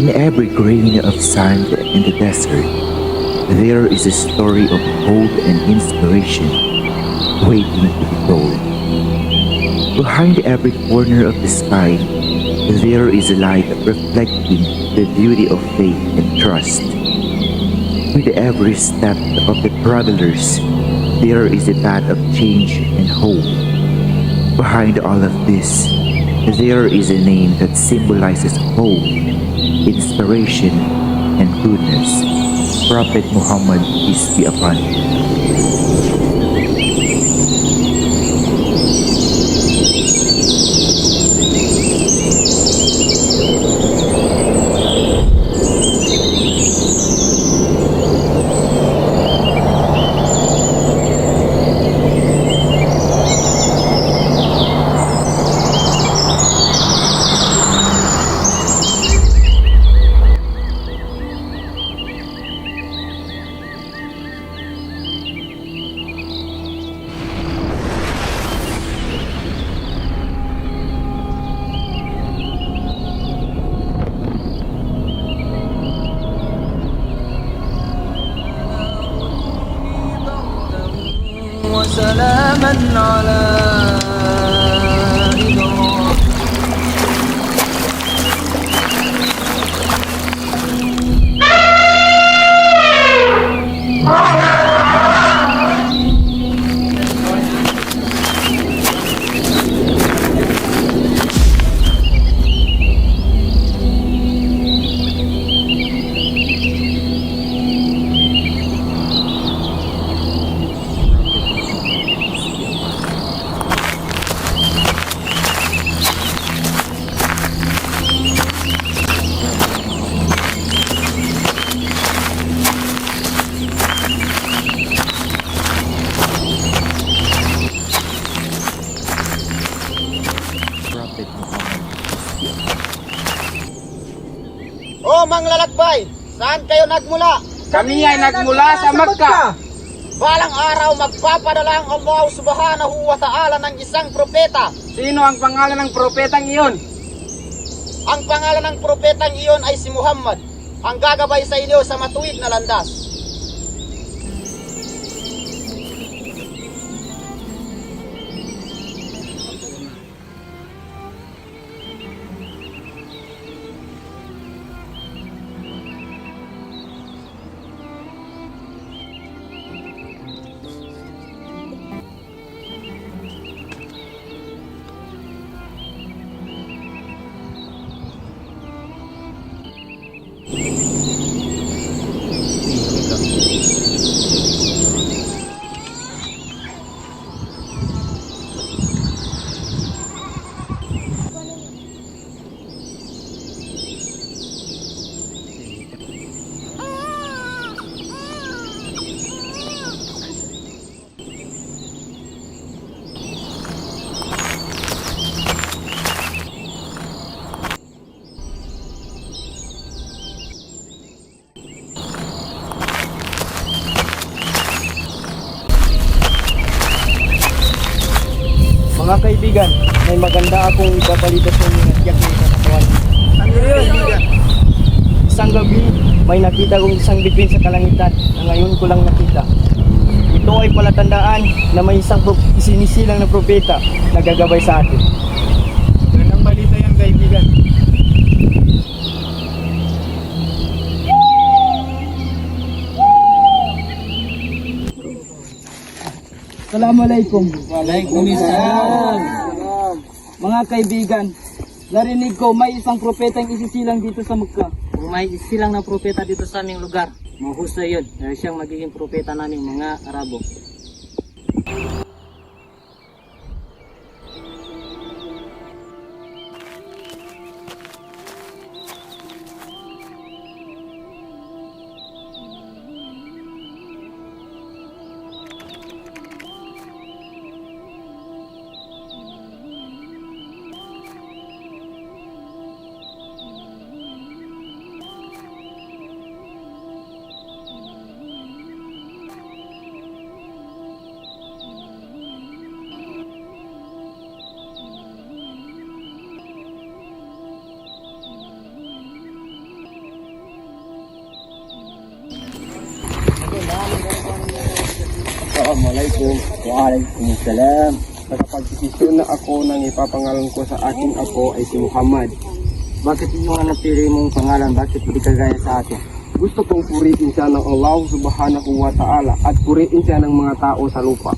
In every grain of sand in the desert, there is a story of hope and inspiration waiting to be told. Behind every corner of the sky, there is a light reflecting the beauty of faith and trust. With every step of the travelers, there is a path of change and hope. Behind all of this, there is a name that symbolizes hope, inspiration, and goodness. Prophet Muhammad, peace be upon him. وسلاما على إبراهيم. Prophet Muhammad, peace be upon him. O manglalakbay, saan kayo nagmula? Kami ay nagmula sa Makkah. Balang araw magpapadala ang Allah subhanahu wa ta'ala ng isang propeta. Sino ang pangalan ng propetang iyon? Ang pangalan ng propetang iyon ay si Muhammad, ang gagabay sa inyo sa matuwid na landas. Mga kaibigan, may maganda akong ipabalita sa inyo na tiyak na ikakatawan. Ano yun? Isang gabi, may nakita kong isang bituin sa kalangitan na ngayon ko lang nakita. Ito ay palatandaan na may isang isinisilang na propeta na gagabay sa atin. Ganang balita yan, kaibigan. Assalamualaikum. Waalaikumsalam. Mga kaibigan, narinig ko may isang propetang isisilang dito sa Makkah. Kung may silang na propeta dito sa aming lugar, mahusay yun. Dahil siyang magiging propeta naming mga Arabo. Assalamualaikum. Waalaikumsalam. Sa kapagdesisyon na ako nang ipapangalan ko sa aking apo ay si Muhammad. Bakit yung napili mong pangalan? Bakit hindi kagaya sa atin? Gusto kong purihin siya ng Allah subhanahu wa ta'ala at purihin siya ng mga tao sa lupa.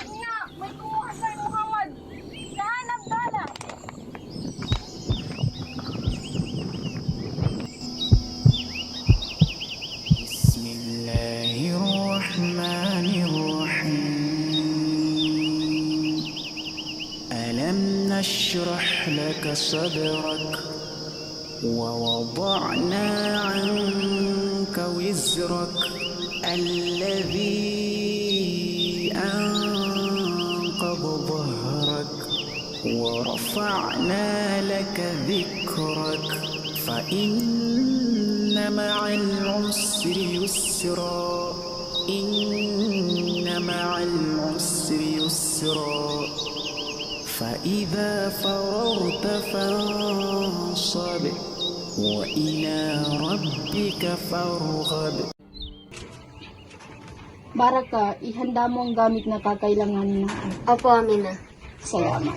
Ina, may kumuha kay Muhammad. Nahanap ka na. بسم الله الرحمن الرحيم ألم نشرح لك صدرك ووضعنا عنك وزرك الذي أنقض ظهرك ورفعنا لك ذكرك فإن مع العسر يسرا إن مع العسر يسرا فإذا فرغت فانصب وإلى ربك فارغب. Baraka, ihanda mo ang gamit na kakailanganin natin. Opo, Amina. Salamat.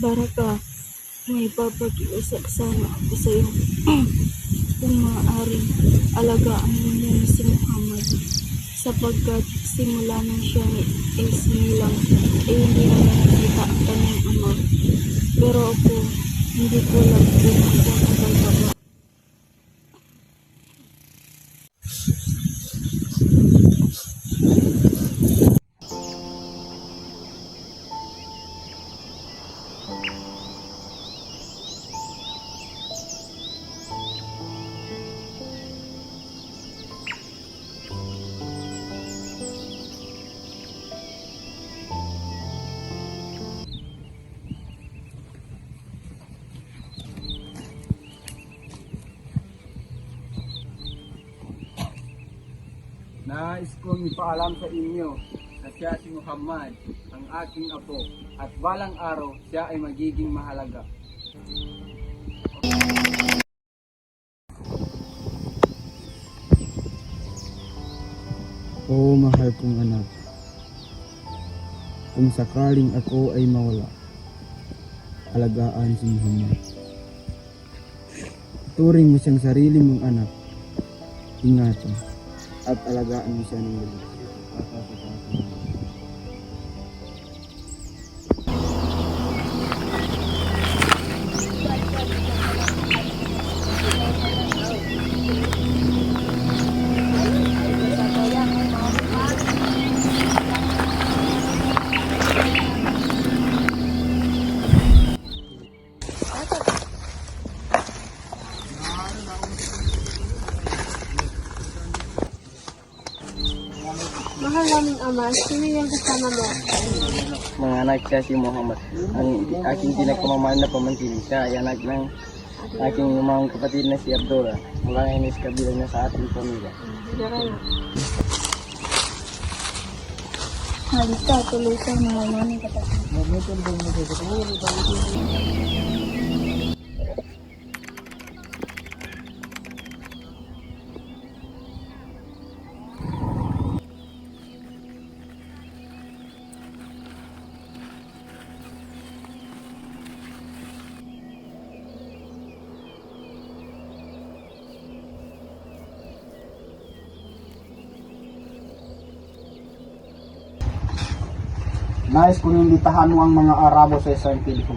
Baraka, may papakiusap sana ako sa iyo. Kung maaari, alagaan mo muna si Muhammad sapagkat simula nang siya ay sinilang ay hindi na nakikita ang kanyang ama. Pero ako, hindi ko lang kung ako nagagawa. Nais kong ipaalam sa inyo na siya si Muhammad, ang aking apo, at balang araw siya ay magiging mahalaga. Oo, mahal kong anak. Kung sakaling ako ay mawala, alagaan si Muhammad. Turing mo siyang sarili mong anak. Ingatan at alagaan mo siya ng lubos. Mahal naming ama, sino yung kasama mo? Mga anak siya si Muhammad. Ang aking pinagpamamahal na pamangkin siya ay anak ng aking lumang kapatid na si Abdullah. Mula ngayon is kabilang na sa ating pamilya. Halika, tuloy sa mga naming kapatid. Nais kong imbitahan mo ang mga Arabo sa isang pilipon.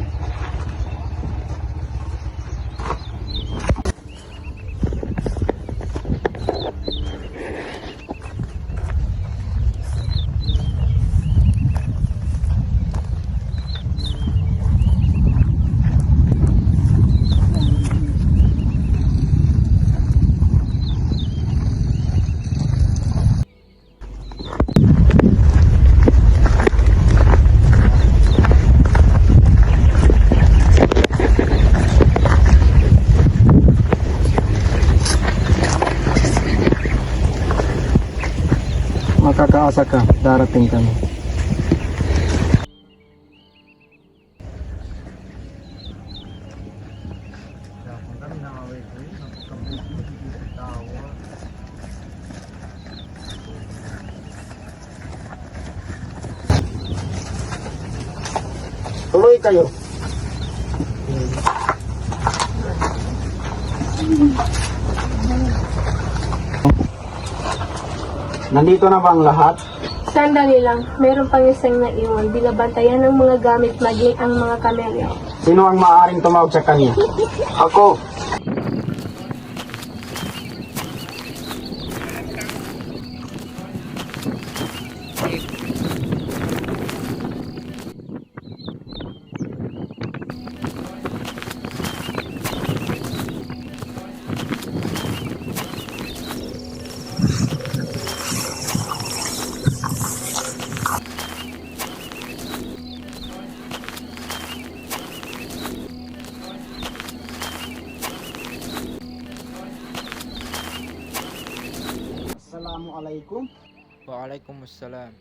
Makakaasa ka, darating kami. Tuloy kayo. Nandito na ba ang lahat? Sandali lang, meron pang isang naiwan. Binabantayan ng mga gamit maging ang mga kamelyo. Sino ang maaaring tumawag sa kanya? Ako. Assalamualaikum. Waalaikumsalam.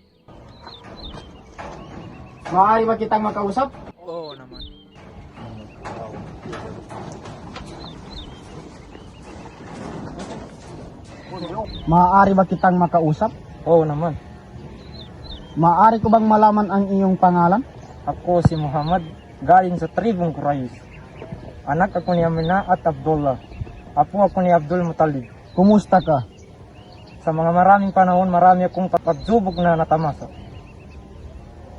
Maaari ba kitang makausap? Oo naman. Maaari ba kitang makausap? Oo naman. Maaari ko bang malaman ang iyong pangalan? Ako si Muhammad, galing sa tribong Quraysh. Anak ako ni Amina at Abdullah. Apo ako ni Abdul Muttalib. Kumusta ka? Sa mga maraming panahon, marami akong pagsubok na natamasa.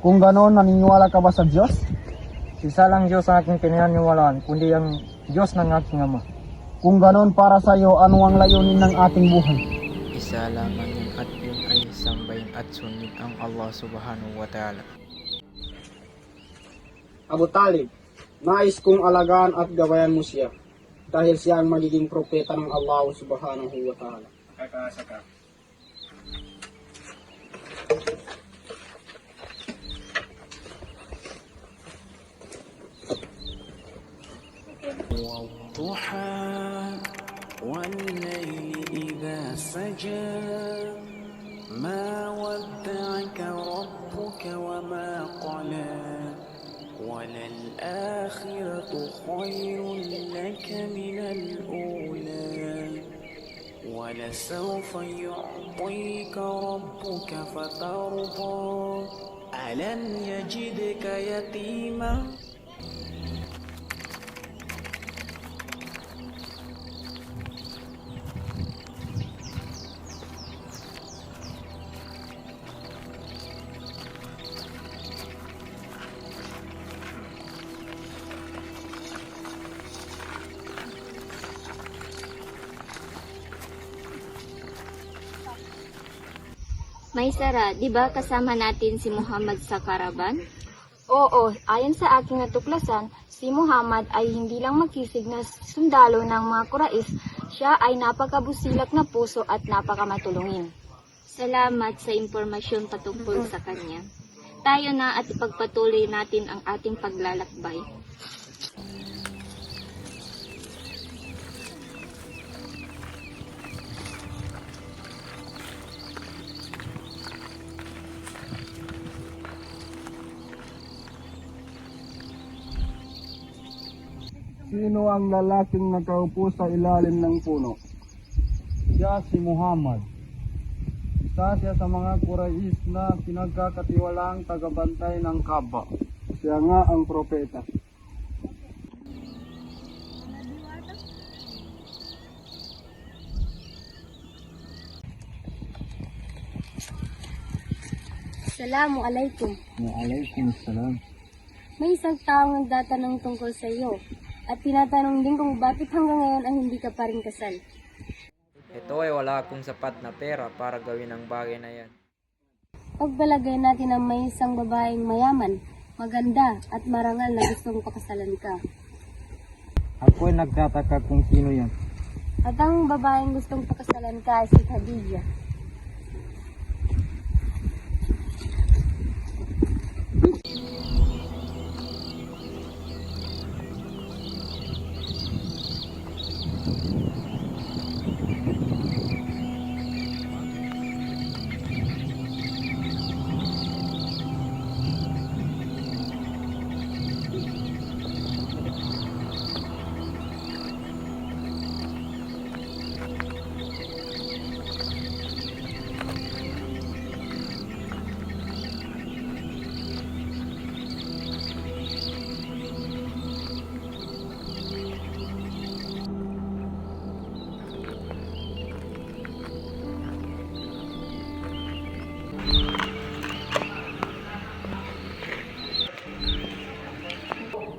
Kung ganoon, naniniwala ka ba sa Diyos? Isa lang Diyos ang aking pinaniniwalaan, kundi ang Diyos ng aking ama. Kung ganoon, para sa iyo, ano ang layunin ng ating buhay? Isa lamang yun at yun ay sambahin at sundin ang Allah subhanahu wa ta'ala. Abu Talib, nais kong alagaan at gabayan mo siya dahil siya ang magiging propeta ng Allah subhanahu wa ta'ala. Kakaasa ka. والضحى والليل إذا سجى ما ودعك ربك وما قلى وللآخرة خير لك من الأولى ولسوف يعطيك ربك فترضى ألم يجدك يتيما Maysara, di ba kasama natin si Muhammad sa karaban? Oo, ayon sa aking natuklasan, si Muhammad ay hindi lang makisig na sundalo ng mga Quraysh, siya ay napakabusilak na puso at napakamatulungin. Salamat sa impormasyon patungkol sa kanya. Tayo na at ipagpatuloy natin ang ating paglalakbay. Sino ang lalaking nakaupo sa ilalim ng puno? Siya si Muhammad. Isa siya sa mga Quraysh na pinagkakatiwalaang tagabantay ng Kaaba. Siya nga ang propeta. Assalamualaikum. Waalaikumsalam. May isang taong nagtatanong tungkol sa iyo at tinatanong din kung bakit hanggang ngayon ay hindi ka pa rin kasal. Ito ay wala akong sapat na pera para gawin ang bagay na yan. Pagbalagay natin na may isang babaeng mayaman, maganda at marangal na gustong pakasalan ka. Ako'y nagtataka kung sino yan. At ang babaeng gustong pakasalan ka ay si Khadija.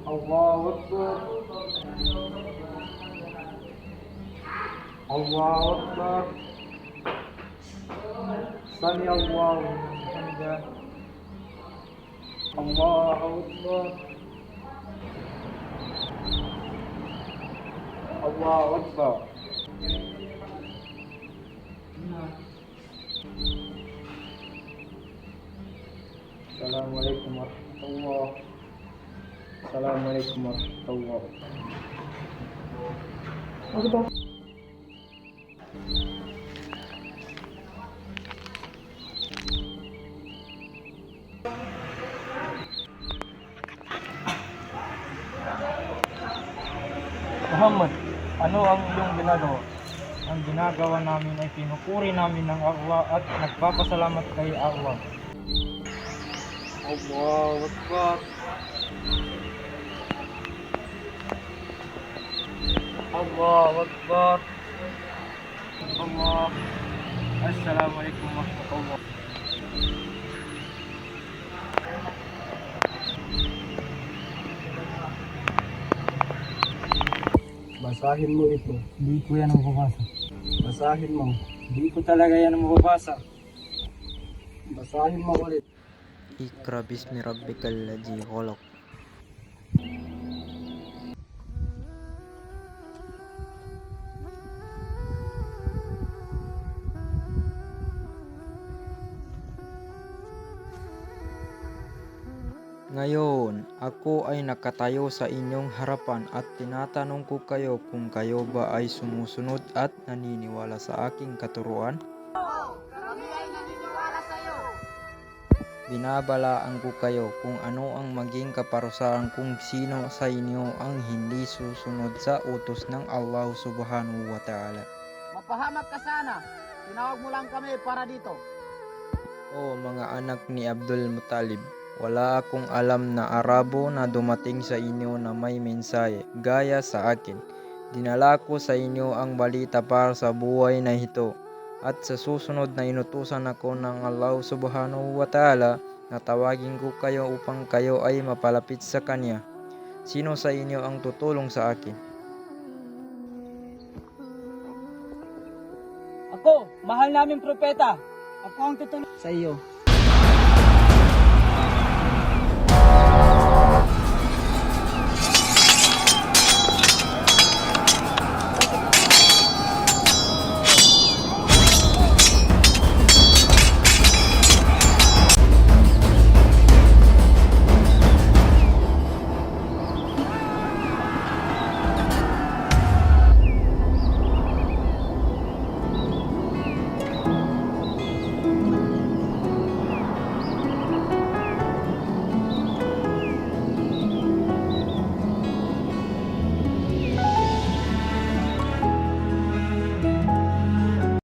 Allahu Akbar. Allahu Akbar. Sami Allahu hamdah. Allahu Akbar. Allahu Akbar. Assalamualaikum warahmatullahi. Assalamualaikum warahmatullahi. Muhammad, ano ang iyong ginagawa? Ang ginagawa namin ay pinupuri namin ng Allah at nagpapasalamat kay Allah. Allahu Akbar. Allahu Akbar. Allah. Assalamualaikum warahmatullahi. Basahin mo ito. Hindi ko yan mababasa. Basahin mo. Hindi ko talaga yan mababasa. Basahin mo ulit. Ikra bismi rabbikal ladzi khalaq. Ngayon, ako ay nakatayo sa inyong harapan at tinatanong ko kayo kung kayo ba ay sumusunod at naniniwala sa aking katuruan? Kami ay naniniwala Binabalaan ko kayo kung ano ang maging kaparusahan kung sino sa inyo ang hindi susunod sa utos ng Allah subhanahu wa ta'ala. Mapahamak ka sana. Tinawag mo lang kami para dito. O mga anak ni Abdul Muttalib, wala akong alam na Arabo na dumating sa inyo na may mensahe gaya sa akin. Dinala ko sa inyo ang balita para sa buhay na ito. At sa susunod na inutusan ako ng Allah subhanahu wa ta'ala na tawagin ko kayo upang kayo ay mapalapit sa Kanya. Sino sa inyo ang tutulong sa akin? Ako, mahal naming propeta. Ako ang tutulong sa iyo.